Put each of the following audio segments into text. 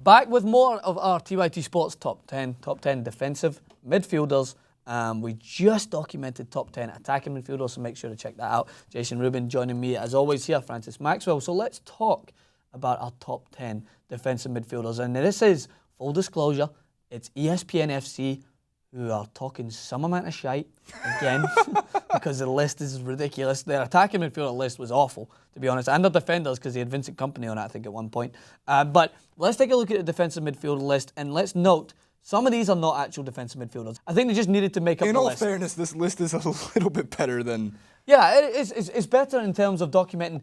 Back with more of our TYTSports top 10 defensive midfielders. We just documented top 10 attacking midfielders, so make sure to check that out. Jason Rubin joining me as always here, Francis Maxwell. So let's talk about our top 10 defensive midfielders. And this is, full disclosure, it's ESPN FC who are talking some amount of shite again because the list is ridiculous. Their attacking midfielder list was awful, to be honest, and their defenders because they had Vincent Kompany on it, I think, at one point. But let's take a look at the defensive midfielder list, and let's note some of these are not actual defensive midfielders. I think they just needed to make up the list. In all fairness, this list is a little bit better than... Yeah, it's better in terms of documenting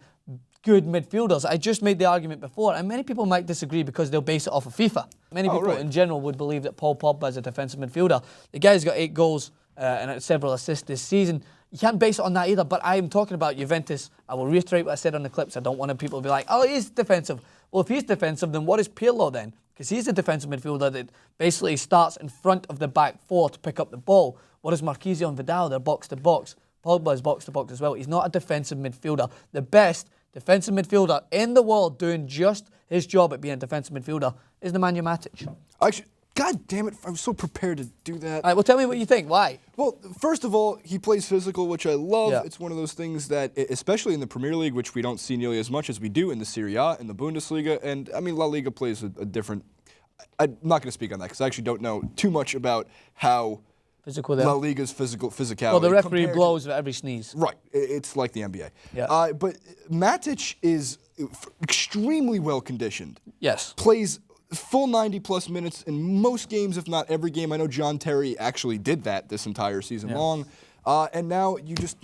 good midfielders. I just made the argument before, and many people might disagree because they'll base it off of FIFA. Many people in general would believe that Paul Pogba is a defensive midfielder. The guy's got 8 goals and several assists this season. You can't base it on that either, but I am talking about Juventus. I will reiterate what I said on the clips. I don't want people to be like, oh, he's defensive. Well, if he's defensive, then what is Pirlo then? Because he's a defensive midfielder that basically starts in front of the back four to pick up the ball. What is Marquisio and Vidal? They're box-to-box. Pogba is box-to-box as well. He's not a defensive midfielder. The best defensive midfielder in the world doing just his job at being a defensive midfielder is Nemanja Matic. Actually, God damn it, I was so prepared to do that. All right, well, tell me what you think. Why? Well, first of all, he plays physical, which I love. Yeah. It's one of those things that, especially in the Premier League, which we don't see nearly as much as we do in the Serie A, in the Bundesliga, and, I mean, La Liga plays a different... I'm not going to speak on that because I actually don't know too much about how physical La Liga's physicality... Well, the referee blows at every sneeze. Right. It's like the NBA. Yeah. But Matic is extremely well-conditioned. Yes. Plays full 90-plus minutes in most games, if not every game. I know John Terry actually did that this entire season long. And now you just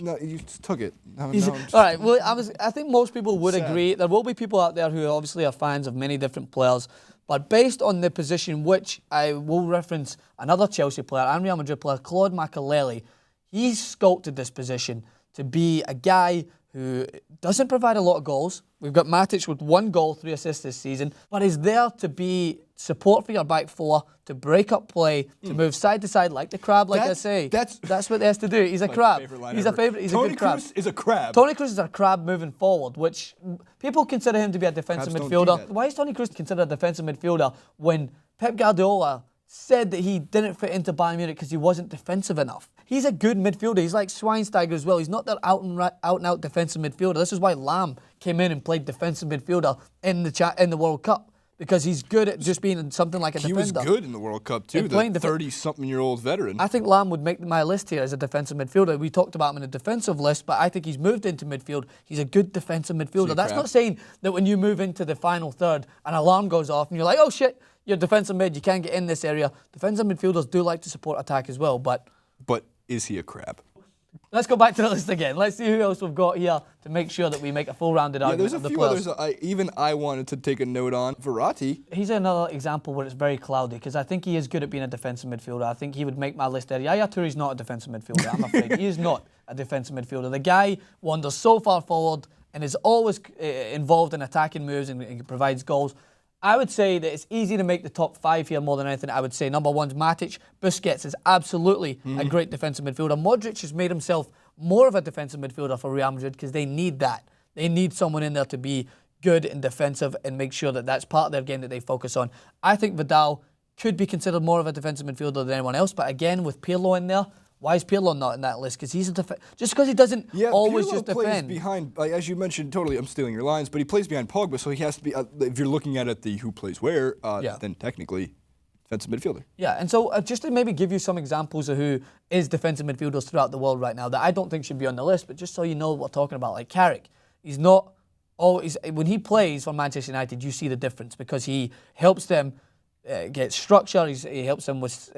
took it. All right. Well, I think most people would agree. There will be people out there who obviously are fans of many different players. But based on the position, which I will reference another Chelsea player and Real Madrid player, Claude Makelele, he's sculpted this position to be a guy who doesn't provide a lot of goals. We've got Matic with 1 goal, 3 assists this season, but is there to be support for your back four, to break up play, to move side to side like the crab, like I say. That's what he has to do. He's a crab. He's a favorite. He's a good crab. Toni Kroos is a crab. Toni Kroos is a crab moving forward, which people consider him to be a defensive midfielder. Why is Toni Kroos considered a defensive midfielder when Pep Guardiola said that he didn't fit into Bayern Munich because he wasn't defensive enough? He's a good midfielder. He's like Schweinsteiger as well. He's not that out-and-out defensive midfielder. This is why Lam came in and played defensive midfielder in the World Cup, because he's good at just being something like a defender. He was good in the World Cup too, the 30-something-year-old veteran. I think Lam would make my list here as a defensive midfielder. We talked about him in a defensive list, but I think he's moved into midfield. He's a good defensive midfielder. That's not saying that when you move into the final third, an alarm goes off and you're like, oh shit, you're defensive mid, you can't get in this area. Defensive midfielders do like to support attack as well, but is he a crab? Let's go back to the list again. Let's see who else we've got here to make sure that we make a full-rounded argument of the players. There's a few others even I wanted to take a note on. Verratti. He's another example where it's very cloudy, because I think he is good at being a defensive midfielder. I think he would make my list there. Yaya Touré's not a defensive midfielder, I'm afraid. He is not a defensive midfielder. The guy wanders so far forward and is always involved in attacking moves and provides goals. I would say that it's easy to make the top 5 here more than anything. I would say number 1's Matic. Busquets is absolutely a great defensive midfielder. Modric has made himself more of a defensive midfielder for Real Madrid because they need that. They need someone in there to be good and defensive and make sure that that's part of their game that they focus on. I think Vidal could be considered more of a defensive midfielder than anyone else, but again, with Pirlo in there, why is Pirlo not in that list? Because he's a just because he doesn't always Pirlo just defend. Plays behind, as you mentioned, totally, I'm stealing your lines, but he plays behind Pogba, so he has to be, if you're looking at it, the who plays where, then technically defensive midfielder. Yeah, and so just to maybe give you some examples of who is defensive midfielders throughout the world right now that I don't think should be on the list, but just so you know what we're talking about, like Carrick, he's not always, when he plays for Manchester United, you see the difference because he helps them get structure, he helps them with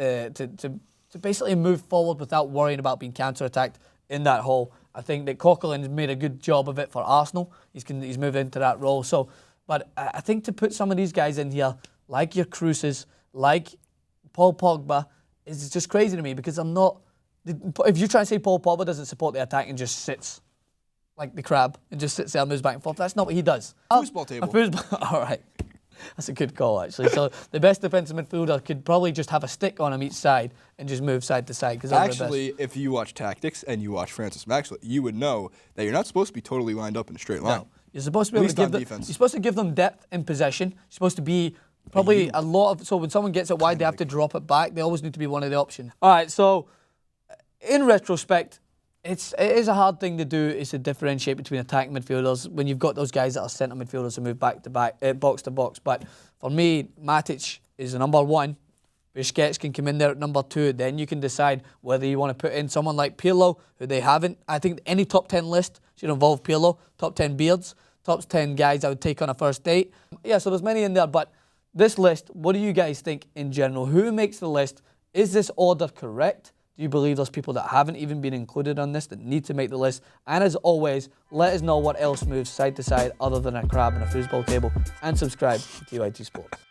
to basically move forward without worrying about being counter-attacked in that hole. I think that Coquelin has made a good job of it for Arsenal. He's moved into that role. So, but I think to put some of these guys in here, like your Krooses, like Paul Pogba, is just crazy to me because I'm not... If you try and say Paul Pogba doesn't support the attack and just sits like the crab and just sits there and moves back and forth, that's not what he does. Foosball table. A foosball, all right. That's a good call, actually. So the best defensive midfielder could probably just have a stick on him each side and just move side to side. Actually, if you watch Tactics and you watch Francis Maxwell, you would know that you're not supposed to be totally lined up in a straight line. No. You're supposed to be able to give them, you're supposed to give them depth in possession. You're supposed to be Probably a lot of, so when someone gets it wide, they have to drop it back. They always need to be one of the options. All right, so in retrospect, it is a hard thing to do, is to differentiate between attacking midfielders when you've got those guys that are centre midfielders who move back to back, box to box. But for me, Matic is the number one. Busquets can come in there at number two. Then you can decide whether you want to put in someone like Pirlo, who they haven't. I think any top 10 list should involve Pirlo. Top 10 beards, top 10 guys I would take on a first date. Yeah, so there's many in there, but this list, what do you guys think in general? Who makes the list? Is this order correct? Do you believe there's people that haven't even been included on this that need to make the list? And as always, let us know what else moves side to side other than a crab and a foosball table. And subscribe to TYT Sports.